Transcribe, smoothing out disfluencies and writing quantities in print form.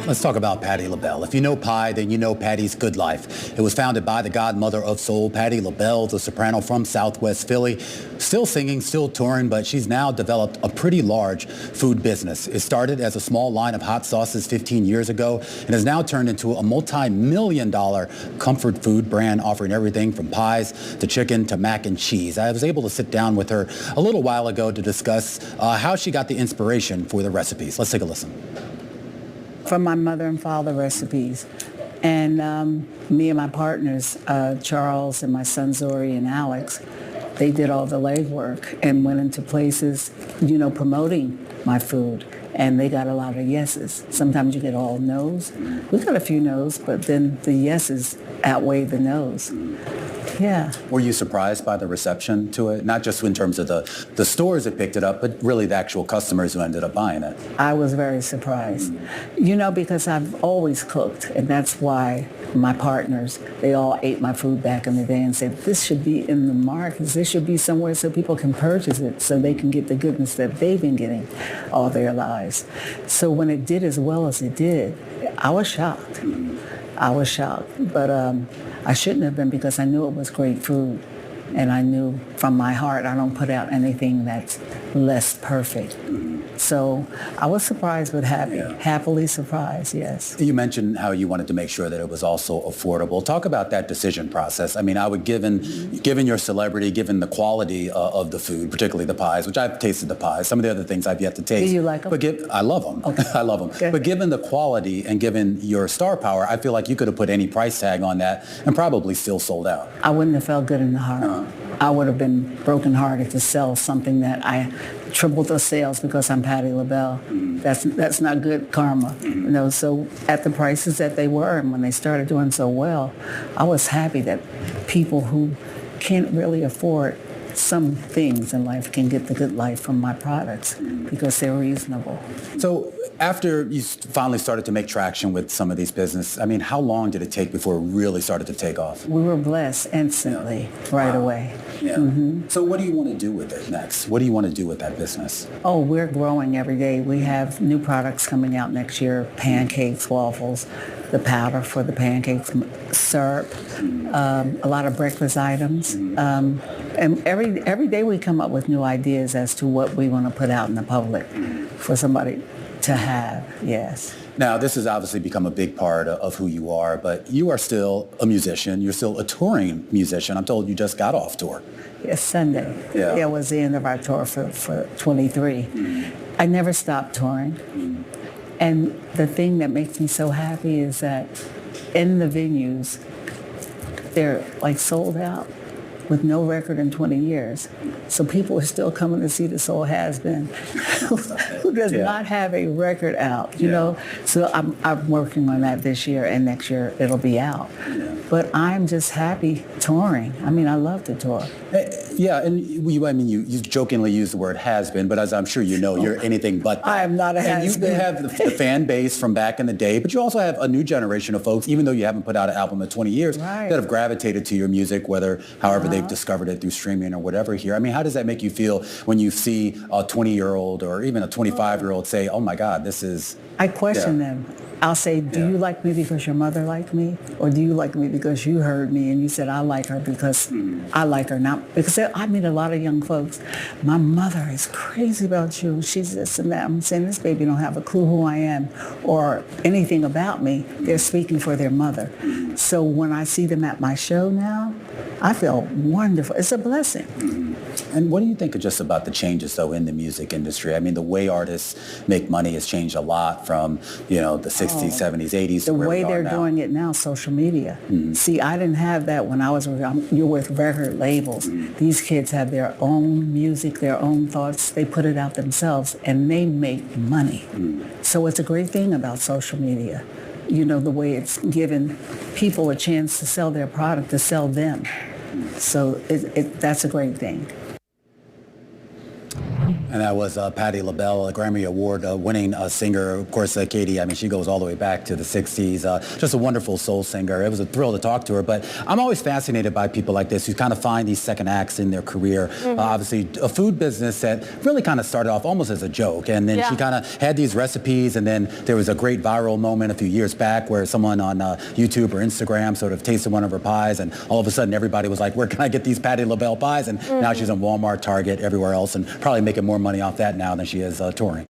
Let's talk about Patti LaBelle. If you know Pie, then you know Patti's Good Life. It was founded by the godmother of soul, Patti LaBelle, the soprano from Southwest Philly. Still singing, still touring, but she's now developed a pretty large food business. It started as a small line of hot sauces 15 years ago and has now turned into a multi-million-dollar comfort food brand offering everything from pies to chicken to mac and cheese. I was able to sit down with her a little while ago to discuss how she got the inspiration for the recipes. Let's take a listen. From my mother and father recipes. And me and my partners, Charles and my son Zori and Alex, they did all the legwork and went into places, promoting my food. And they got a lot of yeses. Sometimes you get all no's. We got a few no's, but then the yeses outweigh the no's. Yeah. Were you surprised by the reception to it? Not just in terms of the stores that picked it up, but really the actual customers who ended up buying it. I was very surprised. Because I've always cooked, and that's why my partners, they all ate my food back in the day and said, this should be in the markets. This should be somewhere so people can purchase it so they can get the goodness that they've been getting all their lives. So when it did as well as it did, I was shocked. I was shocked, but I shouldn't have been because I knew it was great food. And I knew from my heart I don't put out anything that's less perfect. So I was surprised but happy, happily surprised, yes. You mentioned how you wanted to make sure that it was also affordable. Talk about that decision process. I mean, given your celebrity, given the quality of the food, particularly the pies, which I've tasted the pies, some of the other things I've yet to taste. Do you like them? But I love them. Okay. I love them. Okay. But given the quality and given your star power, I feel like you could have put any price tag on that and probably still sold out. I wouldn't have felt good in the heart. I would have been brokenhearted to sell something that I tripled the sales because I'm Patti LaBelle. That's not good karma. So at the prices that they were and when they started doing so well, I was happy that people who can't really afford some things in life can get the good life from my products because they're reasonable. So after you finally started to make traction with some of these business, I mean, how long did it take before it really started to take off? We were blessed instantly, right away. Yeah. So what do you want to do with it next? What do you want to do with that business? Oh, we're growing every day. We have new products coming out next year, pancakes, waffles, the powder for the pancakes, syrup, a lot of breakfast items. And every day we come up with new ideas as to what we want to put out in the public for somebody to have, yes. Now, this has obviously become a big part of who you are, but you are still a musician. You're still a touring musician. I'm told you just got off tour. Yes, Sunday. Yeah. It was the end of our tour for 23. I never stopped touring. And the thing that makes me so happy is that in the venues, they're like sold out with no record in 20 years. So people are still coming to see the Soul Has Been who does not have a record out, you know? So I'm working on that this year, and next year it'll be out. But I'm just happy touring. I mean, I love to tour. Yeah, and you jokingly use the word has been, but as I'm sure you know, you're anything but that. I am not a has been. You have the fan base from back in the day, but you also have a new generation of folks, even though you haven't put out an album in 20 years, that have gravitated to your music, however they've discovered it through streaming or whatever here. I mean, how does that make you feel when you see a 20-year-old or even a 25-year-old say, oh my God, this is... I question them. I'll say, do you like me because your mother liked me? Or do you like me because you heard me and you said, I like her because I like her? Not because I meet a lot of young folks. My mother is crazy about you. She's this and that. I'm saying, this baby don't have a clue who I am or anything about me. They're speaking for their mother. So when I see them at my show now, I feel wonderful. It's a blessing. And what do you think just about the changes, though, in the music industry? I mean, the way artists make money has changed a lot from, the 60s, 70s, 80s. The way they're doing it now, social media. See, I didn't have that when I was, you're with record labels. These kids have their own music, their own thoughts. They put it out themselves, and they make money. So it's a great thing about social media. The way it's given people a chance to sell their product, to sell them. So that's a great thing. And that was Patti LaBelle, a Grammy Award-winning singer. Of course, Katie, I mean, she goes all the way back to the 60s. Just a wonderful soul singer. It was a thrill to talk to her. But I'm always fascinated by people like this who kind of find these second acts in their career. Obviously, a food business that really kind of started off almost as a joke. And then she kind of had these recipes. And then there was a great viral moment a few years back where someone on YouTube or Instagram sort of tasted one of her pies. And all of a sudden, everybody was like, where can I get these Patti LaBelle pies? And now she's in Walmart, Target, everywhere else, and probably making more money off that now than she is touring.